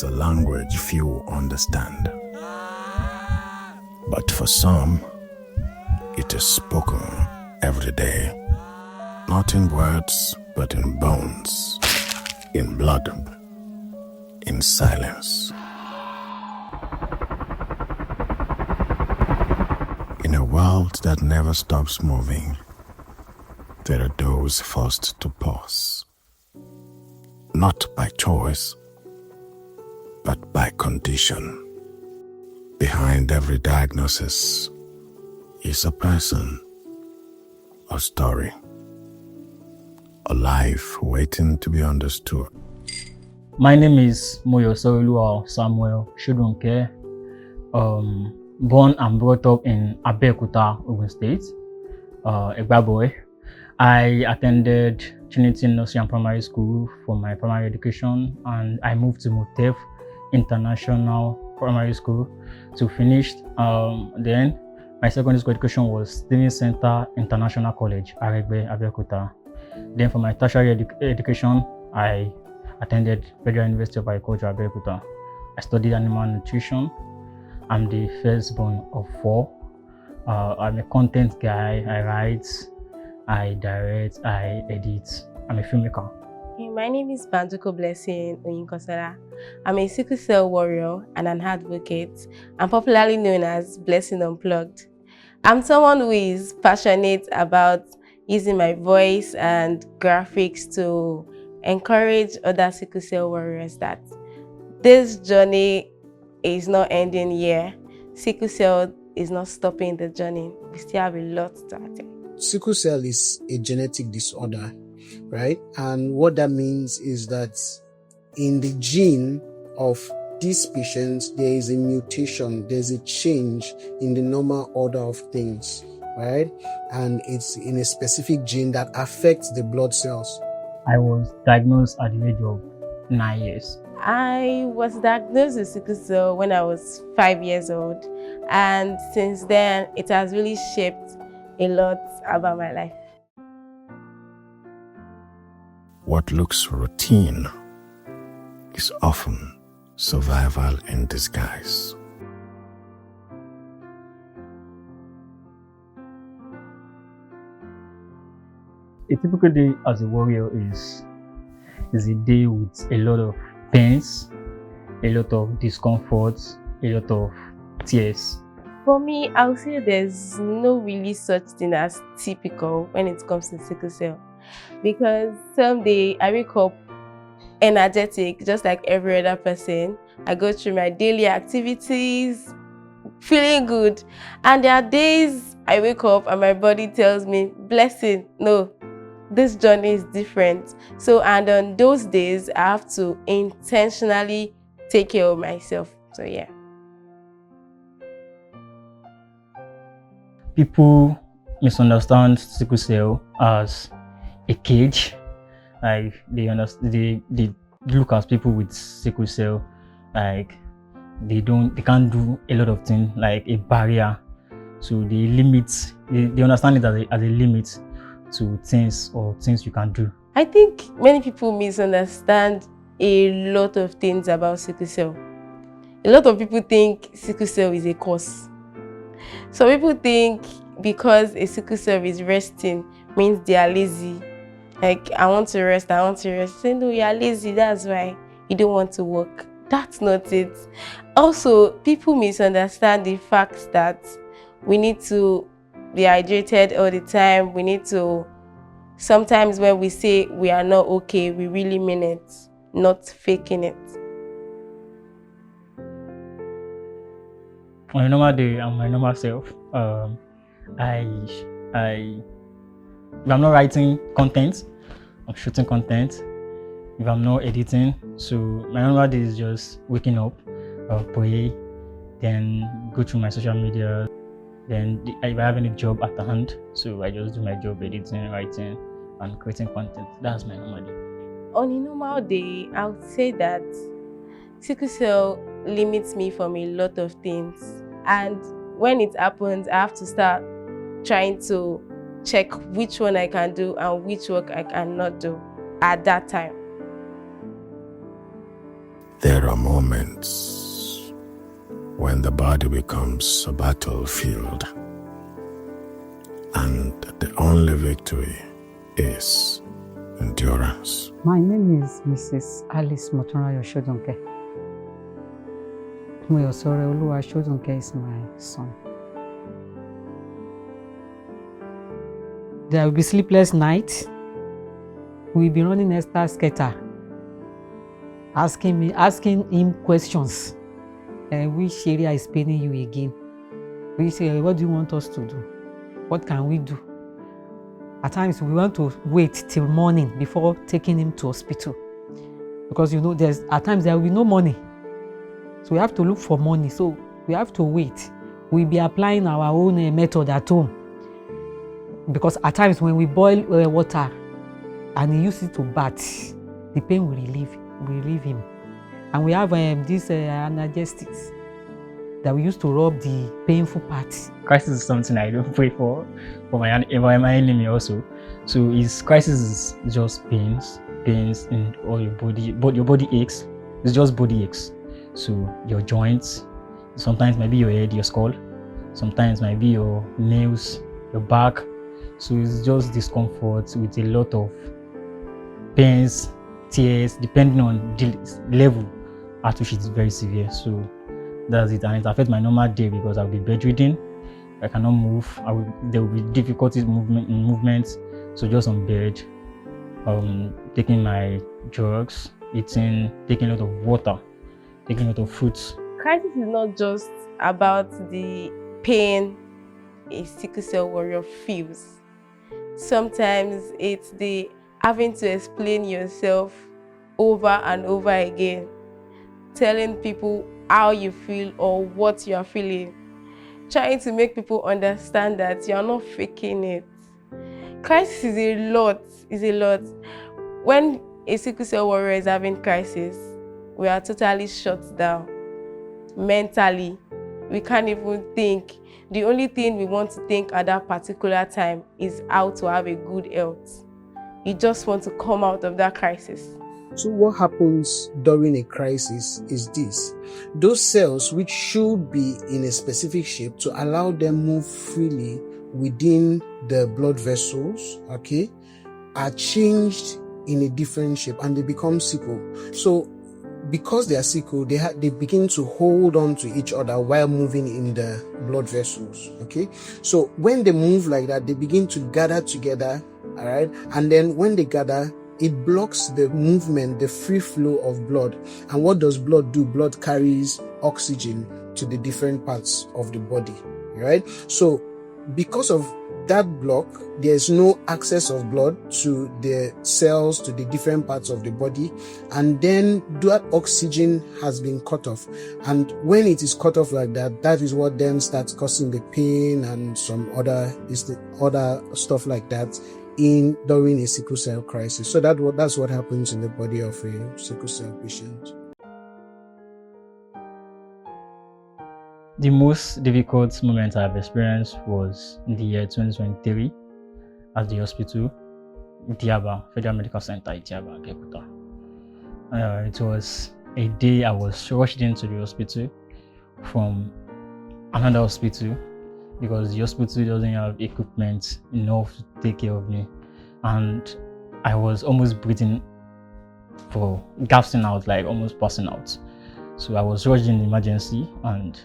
is a language few understand. But for some, it is spoken every day. Not in words, but in bones, in blood, in silence. In a world that never stops moving, there are those forced to pause. Not by choice, but by condition. Behind every diagnosis is a person, a story, a life waiting to be understood. My name is Obadeyi Oluwaseun. Born and brought up in Abeokuta, Ogun State, Egba boy. I attended Trinity Nursery and Primary School for my primary education, and I moved to Mutef International Primary School to finish. Then my secondary school education was Steven Center International College, Aregbe, Abeokuta. Then for my tertiary education, I attended Federal University of Agriculture, Abeokuta. I studied animal nutrition. I'm the firstborn of 4. I'm a content guy. I write, I direct, I edit. I'm a filmmaker. My name is Banduko Blessing Oyinkosala. I'm a sickle cell warrior and an advocate. I'm popularly known as Blessing Unplugged. I'm someone who is passionate about using my voice and graphics to encourage other sickle cell warriors that this journey is not ending here. Sickle cell is not stopping the journey. We still have a lot to attend. Sickle cell is a genetic disorder, right? And what that means is that in the gene of these patients, there is a mutation, there's a change in the normal order of things, right? And it's in a specific gene that affects the blood cells. I was diagnosed at the age of 9 years. I was diagnosed with sickle cell when I was 5 years old, and since then it has really shaped a lot about my life. What looks routine is often survival in disguise. A typical day as a warrior is a day with a lot of pains, a lot of discomfort, a lot of tears. For me, I would say there's no really such thing as typical when it comes to sickle cell, because someday I wake up energetic just like every other person. I go through my daily activities feeling good, and there are days I wake up and my body tells me, Blessing, no, this journey is different. So, and on those days I have to intentionally take care of myself. So yeah. People misunderstand sickle cell as a cage. Like they look at people with sickle cell like they can't do a lot of things, like a barrier. So they understand it as a limit to things you can do. I think many people misunderstand a lot of things about sickle cell. A lot of people think sickle cell is a curse. Some people think because a sickle cell is resting means they are lazy. Like, I want to rest. Say, no, you are lazy, that's why you don't want to work. That's not it. Also, people misunderstand the fact that we need to be hydrated all the time. We need to, sometimes when we say we are not okay, we really mean it, not faking it. On a normal day, I'm my normal self. If I'm not writing content, I'm shooting content. If I'm not editing, so my normal day is just waking up, pray, then go through my social media. Then if I have any job at the hand, so I just do my job, editing, writing, and creating content. That's my normal day. On a normal day, I would say that sickle cell limits me from a lot of things. And when it happens, I have to start trying to check which one I can do and which work I cannot do at that time. There are moments when the body becomes a battlefield, and the only victory is endurance. My name is Mrs. Alice Motunrayo Shodunke. Obadeyi Oluwaseun is my son. There will be sleepless nights. We'll be running Esther skater, asking him questions. Which area is paining you again? We say, what do you want us to do? What can we do? At times we want to wait till morning before taking him to hospital, because at times there will be no money, so we have to look for money. So we have to wait. We'll be applying our own method at home, because at times when we boil water and he uses it to bath, the pain will relieve him. And we have these analgesics that we used to rub the painful parts. Crisis is something I don't pray for my enemy also. So crisis is just pains in all your body, but your body aches. It's just body aches. So your joints, sometimes maybe your head, your skull, sometimes maybe your nails, your back. So it's just discomfort with a lot of pains, tears, depending on the level at which it's very severe. So that's it, and it affects my normal day because I'll be bedridden. I cannot move. There will be difficulties in movement. So just on bed, taking my drugs, eating, taking a lot of water, taking a lot of fruits. Crisis is not just about the pain a sickle cell warrior feels. Sometimes it's the having to explain yourself over and over again, telling people how you feel or what you are feeling, trying to make people understand that you are not faking it. Crisis is a lot. When a sickle cell warrior is having crisis, we are totally shut down. Mentally, we can't even think. The only thing we want to think at that particular time is how to have a good health. You just want to come out of that crisis. So what happens during a crisis is this. Those cells which should be in a specific shape to allow them move freely within the blood vessels, okay, are changed in a different shape and they become sickle. So because they are sickle, they begin to hold on to each other while moving in the blood vessels, okay? So when they move like that, they begin to gather together, all right? And then when they gather, it blocks the movement, the free flow of blood. And what does blood do? Blood carries oxygen to the different parts of the body, right? So because of that block, there's no access of blood to the cells, to the different parts of the body, and then that oxygen has been cut off. And when it is cut off like that, that is what then starts causing the pain and some other stuff like that during a sickle cell crisis. So that's what happens in the body of a sickle cell patient. The most difficult moment I've experienced was in the year 2023 at the hospital, Ikeja, Federal Medical Center, Ikeja, Abekuta. It was a day I was rushed into the hospital from another hospital because the hospital doesn't have equipment enough to take care of me. And I was almost gasping out, like almost passing out. So I was rushed in emergency and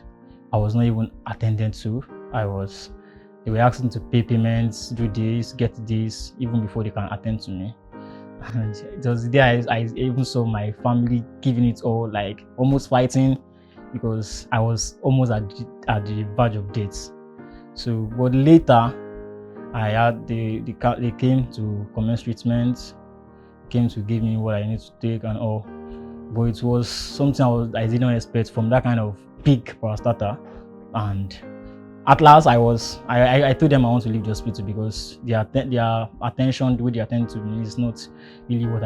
I was not even attended to. They were asking to pay payments, do this, get this, even before they can attend to me. And it was the day I even saw my family giving it all, like almost fighting, because I was almost at the verge of death. So, but later, they came to commence treatment, came to give me what I need to take and all. But it was something I didn't expect from that kind of big parastatal. And at last, I told them I want to leave the hospital because their attention, the way they attend to me, is not really what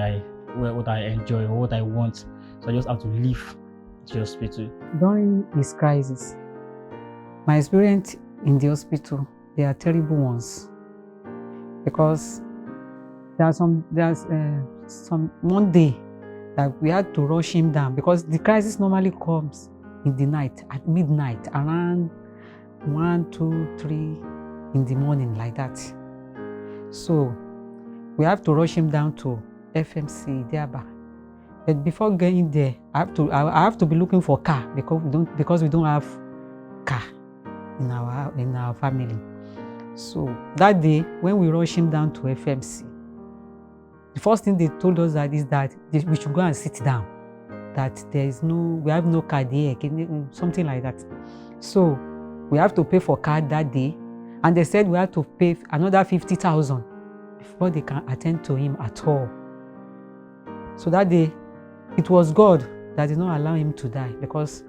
I enjoy or what I want. So I just have to leave the hospital. During this crisis, my experience in the hospital, they are terrible ones, because there's some one day that we had to rush him down because the crisis normally comes in the night, at midnight, around 1, 2, 3 in the morning, like that. So we have to rush him down to FMC Diaba. But before getting there, I have to be looking for car because we don't have car in our family. So that day, when we rush him down to FMC, the first thing they told us is that we should go and sit down. That we have no car there, something like that. So we have to pay for car that day, and they said we have to pay another 50,000 before they can attend to him at all. So that day, it was God that did not allow him to die, because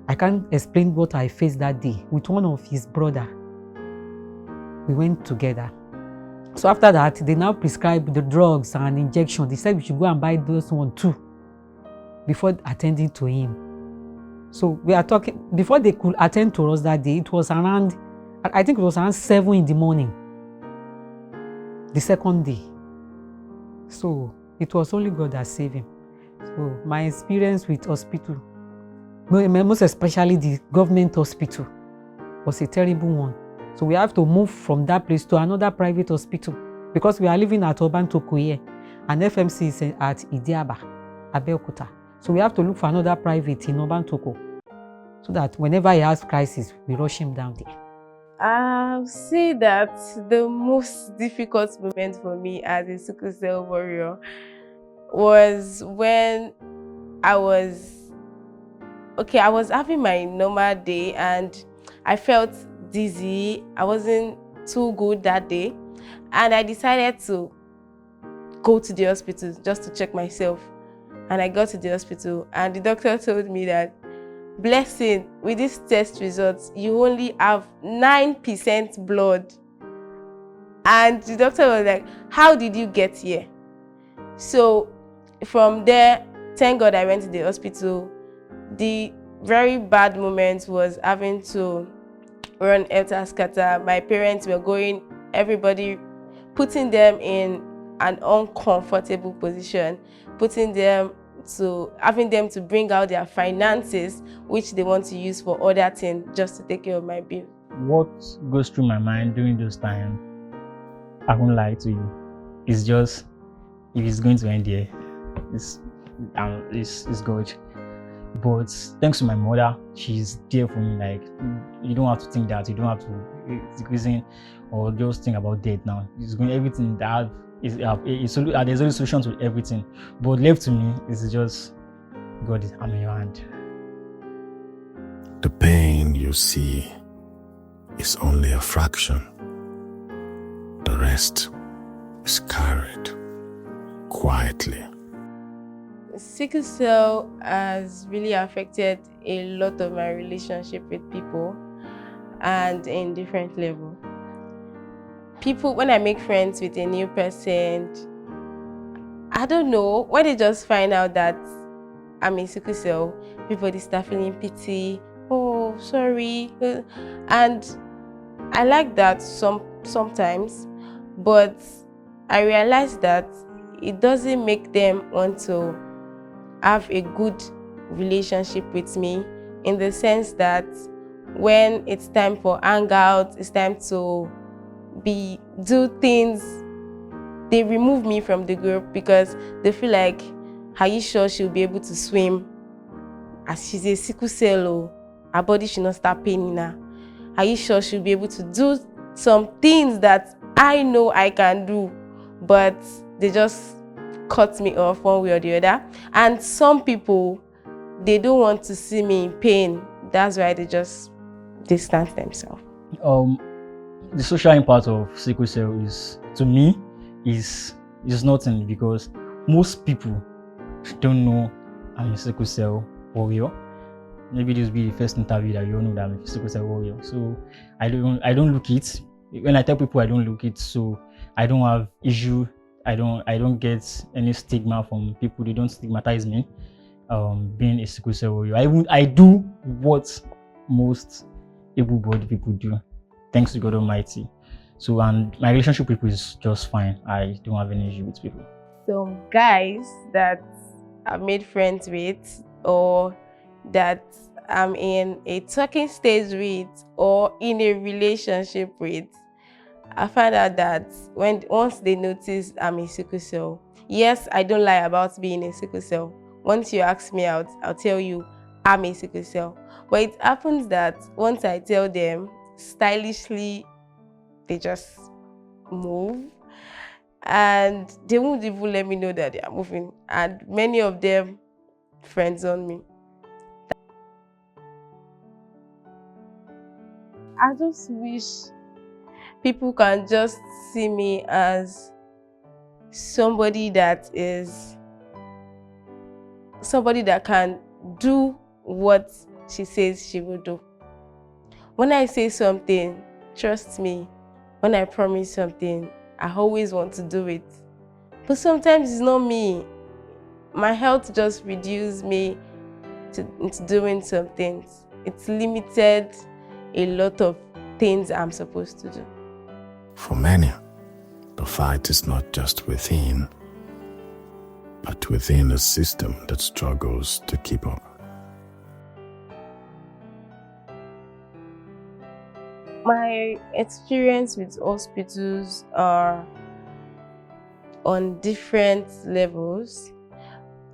I can't explain what I faced that day with one of his brother. We went together. So after that, they now prescribed the drugs and injection. They said we should go and buy those one too before attending to him. So we are talking, before they could attend to us that day, it was around, I think it was around 7 in the morning, the second day. So it was only God that saved him. So my experience with hospital, most especially the government hospital, was a terrible one. So we have to move from that place to another private hospital because we are living at Obantokoye and FMC is at Idiaba, Abeokuta. So we have to look for another private in Obantoko so that whenever he has crisis, we rush him down there. I'll say that the most difficult moment for me as a sickle cell warrior was when I was having my normal day and I felt dizzy. I wasn't too good that day, and I decided to go to the hospital just to check myself. And I got to the hospital, and the doctor told me that, "Blessing, with these test results, you only have 9% blood." And the doctor was like, "How did you get here?" So from there, thank God I went to the hospital. The very bad moment was having to run helter scatter. My parents were going, everybody putting them in an uncomfortable position, having them to bring out their finances, which they want to use for other things, just to take care of my bill. What goes through my mind during those times, I won't lie to you, it's just, if it's going to end here, it's good. But thanks to my mother, she's there for me. Like, you don't have to think that, you don't have to decreasing or just think about death now. It's going, everything that there's only solution to everything. But left to me, it's just God, I'm in your hand. The pain you see is only a fraction. The rest is carried quietly. Sickle cell has really affected a lot of my relationship with people, and in different levels. People, when I make friends with a new person, I don't know, when they just find out that I'm a sickle cell, people they start feeling pity. Oh, sorry. And I like that sometimes, but I realize that it doesn't make them want to have a good relationship with me, in the sense that when it's time for hangout, it's time to do things, they remove me from the group because they feel like, are you sure she'll be able to swim? As she's a sickle cell, her body should not start paining her. Are you sure she'll be able to do some things that I know I can do? But they just cut me off one way or the other. And some people, they don't want to see me in pain. That's why they just distance themselves. The social impact of sickle cell is, to me, is nothing, because most people don't know I'm a sickle cell warrior. Maybe this will be the first interview that you all know that I'm a sickle cell warrior. So I don't look it. When I tell people I don't look it, so I don't have issue. I don't get any stigma from people. They don't stigmatize me being a sickle cell warrior. I do what most able-bodied people do, thanks to God Almighty. So, and my relationship with people is just fine. I don't have any issue with people. some guys that I've made friends with, or that I'm in a talking stage with, or in a relationship with, I find out that once they notice I'm a sickle cell, yes, I don't lie about being a sickle cell. Once you ask me out, I'll tell you I'm a sickle cell. But it happens that once I tell them, stylishly, they just move. And they won't even let me know that they are moving. And many of them friends on me. I just wish people can just see me as somebody that can do what she says she will do. When I say something, trust me, when I promise something, I always want to do it. But sometimes it's not me. My health just reduced me into doing some things. It's limited a lot of things I'm supposed to do. For many, the fight is not just within, but within a system that struggles to keep up. My experience with hospitals are on different levels.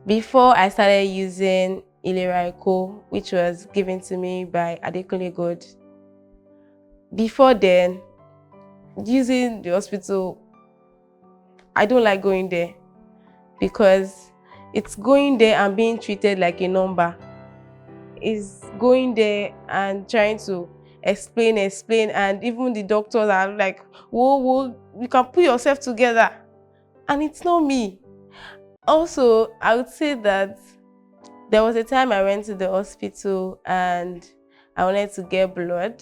Before I started using Ilera, which was given to me by God. Before then, using the hospital, I don't like going there because it's going there and being treated like a number. It's going there and trying to explain, and even the doctors are like, whoa, you can put yourself together. And it's not me. Also, I would say that there was a time I went to the hospital and I wanted to get blood.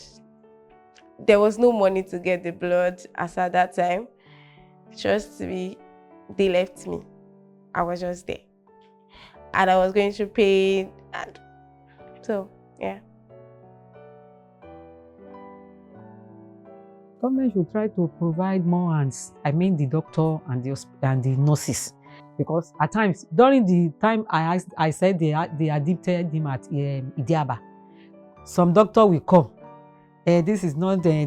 There was no money to get the blood as at that time. Trust me, they left me. I was just there. And I was going through pain. And so, yeah. Government should try to provide more hands. I mean the doctor and the nurses. Because at times, during the time I said they addicted him at Idiaba, some doctor will come. This is not the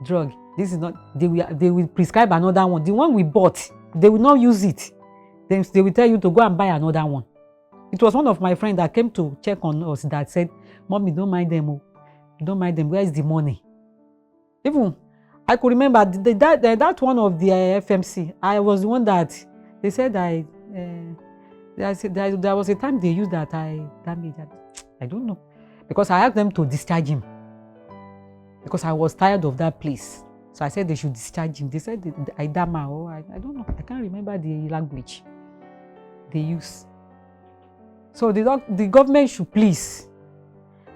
drug. This is not. They will prescribe another one. The one we bought, they will not use it. Then they will tell you to go and buy another one. It was one of my friends that came to check on us that said, "Mommy, don't mind them. Oh. Don't mind them. Where is the money?" Even I could remember that one of the FMC. I was the one that they said there was a time they used that I damaged. I don't know, because I asked them to discharge him because I was tired of that place. So I said they should discharge him. They said I dama or I don't know. I can't remember the language they use. So the government should please.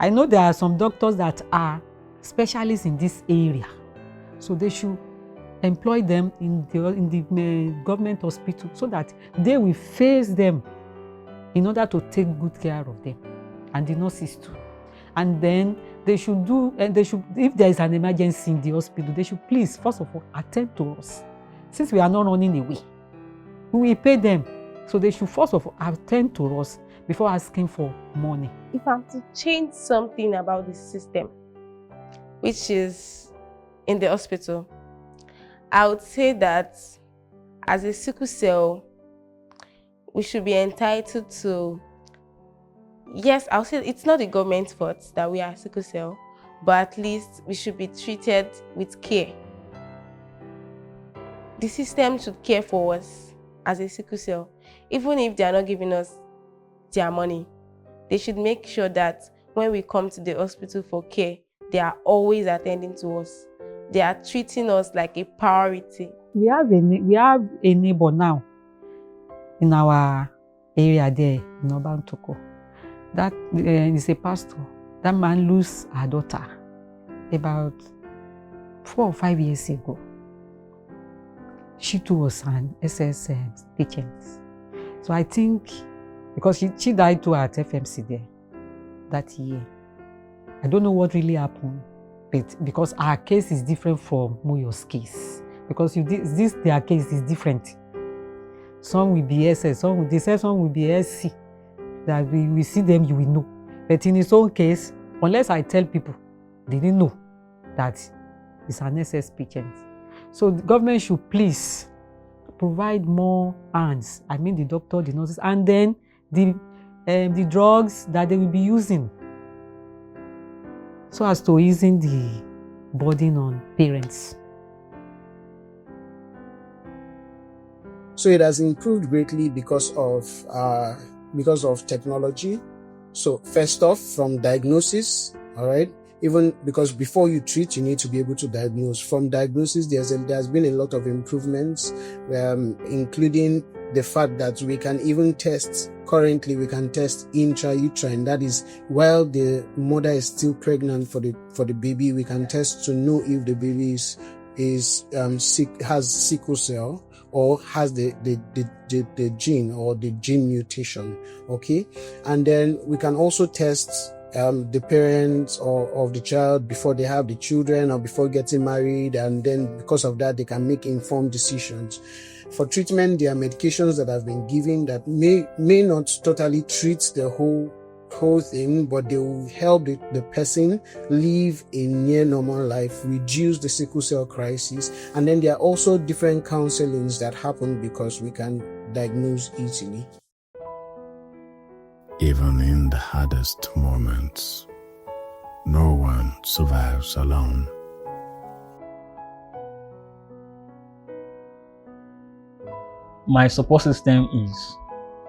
I know there are some doctors that are specialists in this area, so they should employ them in the government hospital so that they will face them in order to take good care of them, and the nurses too. And then they should if there is an emergency in the hospital, they should please first of all attend to us. Since we are not running away, we will pay them, so they should first of all attend to us before asking for money. If I'm to change something about the system, which is in the hospital, I would say that as a sickle cell, we should be entitled to, yes, I'll say it's not the government's fault that we are sickle cell, but at least we should be treated with care. The system should care for us as a sickle cell. Even if they are not giving us their money, they should make sure that when we come to the hospital for care, they are always attending to us. They are treating us like a priority. We have a neighbor now in our area there in Obantoko. That is a pastor. That man lost her daughter about 4 or 5 years ago. She too was an SS patient. So I think because she died too at FMC there that year. I don't know what really happened, but because our case is different from Moyo's case. Because their case is different. Some will be SS, they say some will be SC. That we see them, you will know. But in his own case, unless I tell people, they didn't know that it's an SS patient. So the government should please provide more hands. I mean the doctor, the nurses, and then the drugs that they will be using, so as to easing the burden on parents. So it has improved greatly because of technology. So first off, from diagnosis, all right. Even because before you treat, you need to be able to diagnose. From diagnosis, there's been a lot of improvements, including the fact that we can even test. Currently, we can test intrauterine. That is, while the mother is still pregnant for the baby, we can test to know if the baby has sickle cell or has the gene or the gene mutation. Okay, and then we can also test the parents of the child before they have the children or before getting married, and then because of that they can make informed decisions. For treatment, there are medications that have been given that may not totally treat the whole thing, but they will help the person live a near normal life, reduce the sickle cell crisis. And then there are also different counselings that happen because we can diagnose easily. Even in the hardest moments, no one survives alone. My support system is,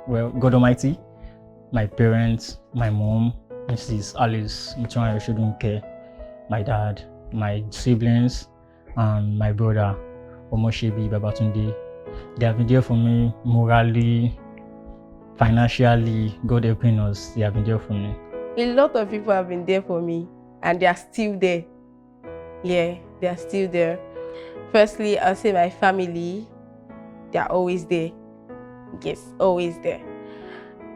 well, God Almighty, my parents, my mom, Mrs. Alice Mutwanyoshodunke, my dad, my siblings, and my brother, Omoshebi Babatunde. They have been there for me morally, financially, God helping us. They have been there for me. A lot of people have been there for me, and they are still there. Yeah, they are still there. Firstly, I'll say my family. They are always there. Yes, always there.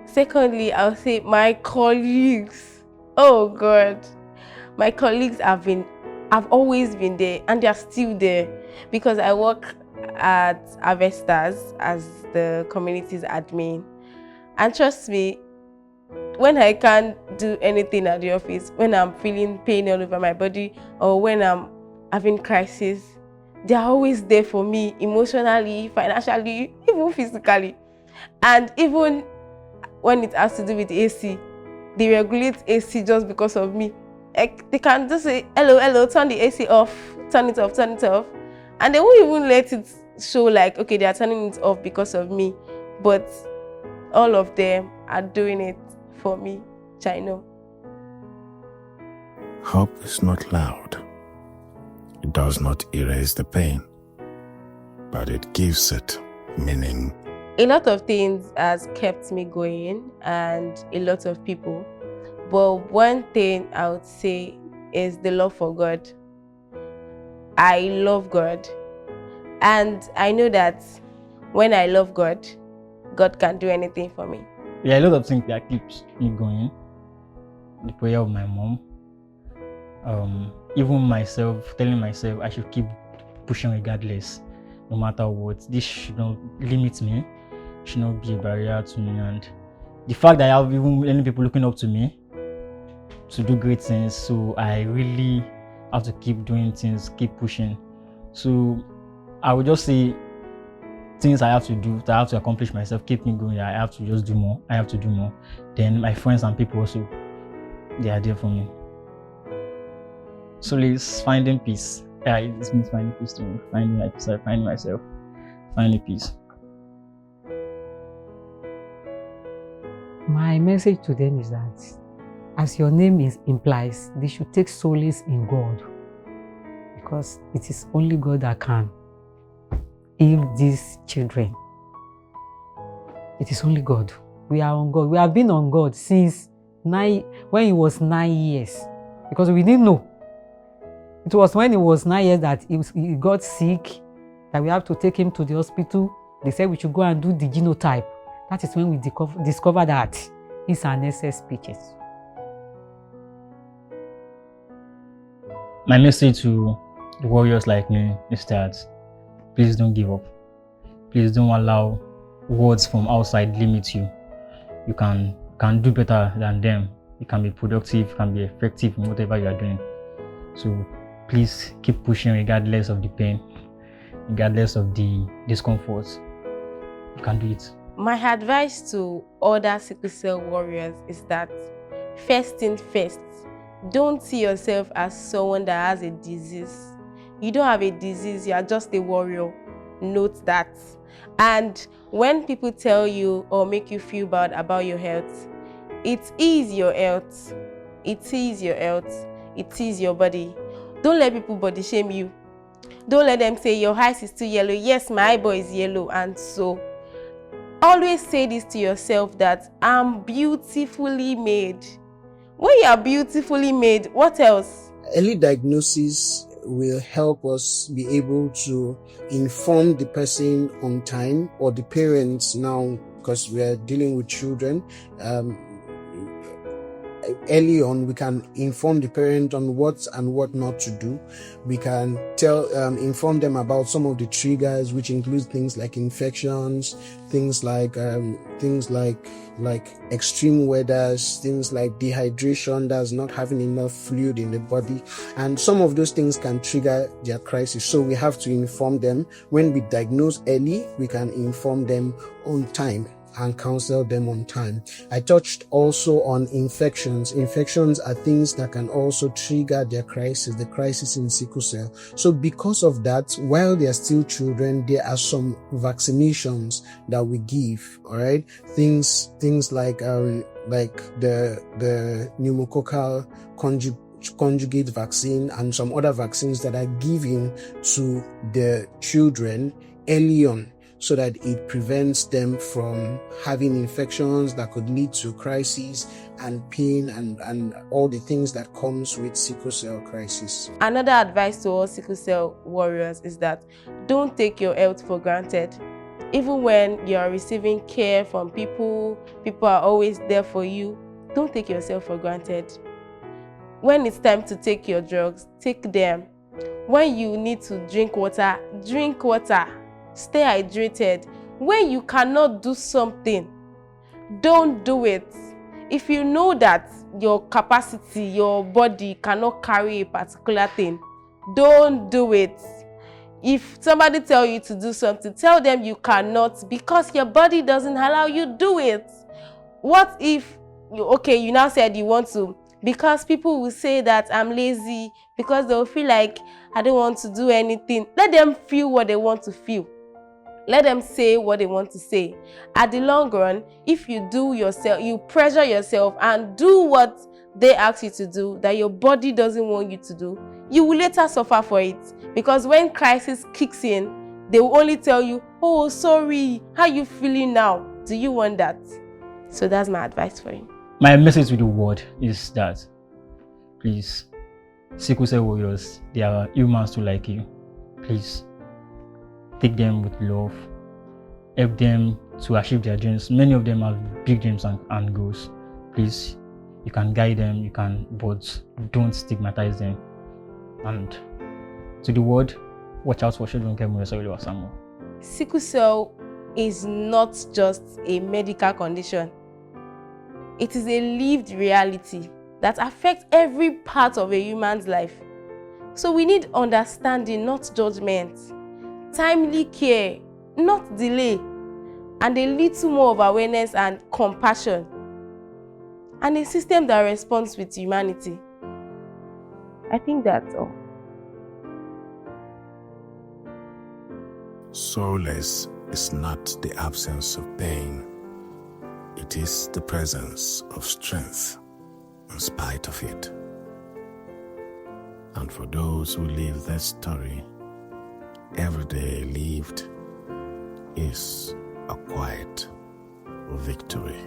Secondly, I'll say my colleagues. Oh God, my colleagues have always been there, and they are still there because I work at Avestas as the community's admin. And trust me, when I can't do anything at the office, when I'm feeling pain all over my body, or when I'm having crisis, they are always there for me emotionally, financially, even physically. And even when it has to do with AC, they regulate AC just because of me. Like, they can just say, hello, turn the AC off, turn it off. And they won't even let it show like, okay, they are turning it off because of me. But all of them are doing it for me, Chino. Hope is not loud. It does not erase the pain, but it gives it meaning. A lot of things has kept me going, and a lot of people. But one thing I would say is the love for God. I love God. And I know that when I love God, God can do anything for me. Yeah, a lot of things that keeps me going. The prayer of my mom. Even myself, telling myself I should keep pushing regardless, no matter what. This should not limit me, should not be a barrier to me. And the fact that I have even many people looking up to me to do great things, so I really have to keep doing things, keep pushing. So I would just say things I have to do, that I have to accomplish myself, keep me going. I have to just do more. I have to do more. Then my friends and people also, they are there for me. SOLACE, finding peace. Yeah, it means finding peace to me. Finding myself, finding peace. My message to them is that, as your name implies, they should take solace in God, because it is only God that can heal these children. It is only God. We are on God. We have been on God since when he was 9 years, because we didn't know. It was when he was 9 years that he got sick, that we have to take him to the hospital. They said we should go and do the genotype. That is when we discovered that he's an SS patient. My message to the warriors like me is that please don't give up. Please don't allow words from outside limit you. You can do better than them. You can be productive, can be effective in whatever you are doing. So please keep pushing regardless of the pain, regardless of the discomfort. You can do it. My advice to other sickle cell warriors is that first thing first, don't see yourself as someone that has a disease. You don't have a disease, you are just a warrior. Note that. And when people tell you or make you feel bad about your health, it is your health. It is your health. It is your body. Don't let people body shame you. Don't let them say your eyes is too yellow. Yes, my eyeball is yellow, and so always say this to yourself, that I'm beautifully made. When you are beautifully made, what else? Early diagnosis will help us be able to inform the person on time, or the parents now, because we are dealing with children. Early on, we can inform the parent on what and what not to do. We can inform them about some of the triggers, which include things like infections, things like extreme weathers, things like dehydration, that's not having enough fluid in the body, and some of those things can trigger their crisis. So we have to inform them. When we diagnose early, we can inform them on time and counsel them on time. I touched also on infections. Infections are things that can also trigger their crisis, the crisis in sickle cell. So because of that, while they are still children, there are some vaccinations that we give, all right? Things like the pneumococcal conjugate vaccine and some other vaccines that are given to the children early on, so that it prevents them from having infections that could lead to crises and pain and all the things that comes with sickle cell crisis. Another advice to all sickle cell warriors is that don't take your health for granted. Even when you are receiving care from people are always there for you. Don't take yourself for granted. When it's time to take your drugs, take them. When you need to drink water, drink water. Stay hydrated. When you cannot do something, don't do it. If you know that your capacity, your body cannot carry a particular thing, don't do it. If somebody tell you to do something, tell them you cannot, because your body doesn't allow you to do it. What if you now said you want to, because people will say that I'm lazy, because they'll feel like I don't want to do anything. Let them feel what they want to feel. Let them say what they want to say. At the long run, if you pressure yourself and do what they ask you to do, that your body doesn't want you to do, you will later suffer for it. Because when crisis kicks in, they will only tell you, oh, sorry, how are you feeling now? Do you want that? So that's my advice for you. My message to the world is that, please, sickle cell warriors, they are humans too like you. Please, take them with love, help them to achieve their dreams. Many of them have big dreams and goals. Please, you can guide them, but don't stigmatize them. And to the world, watch out for children. Sickle cell is not just a medical condition. It is a lived reality that affects every part of a human's life. So we need understanding, not judgment. Timely care, not delay, and a little more of awareness and compassion, and a system that responds with humanity. I think that's all. Solace is not the absence of pain. It is the presence of strength in spite of it. And for those who live that story, every day lived is a quiet victory.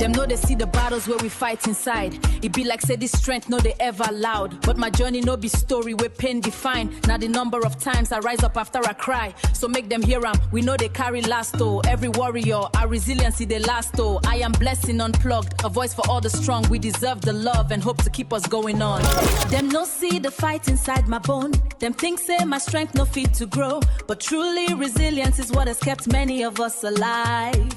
Them know they see the battles where we fight inside. It be like say this strength no they ever loud. But my journey no be story where pain define. Now the number of times I rise up after I cry. So make them hear 'em. We know they carry last oh. Every warrior, our resiliency they last oh. I am blessing unplugged, a voice for all the strong. We deserve the love and hope to keep us going on. Them no see the fight inside my bone. Them think say my strength no fit to grow. But truly resilience is what has kept many of us alive.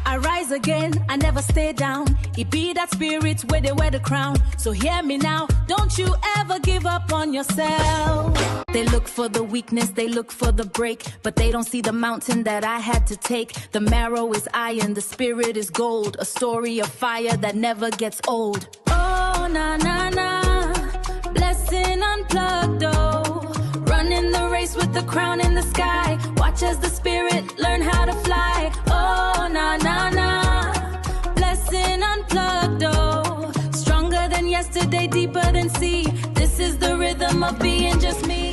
I rise again, I never stay down. It be that spirit where they wear the crown. So hear me now, don't you ever give up on yourself. They look for the weakness, they look for the break, but they don't see the mountain that I had to take. The marrow is iron, the spirit is gold. A story of fire that never gets old. Oh, na na na, blessing unplugged, oh. Running the race with the crown in the sky. Watch as the spirit learn how to fly. Oh, na na na, blessing unplugged, oh. Stronger than yesterday, deeper than sea. This is the rhythm of being just me.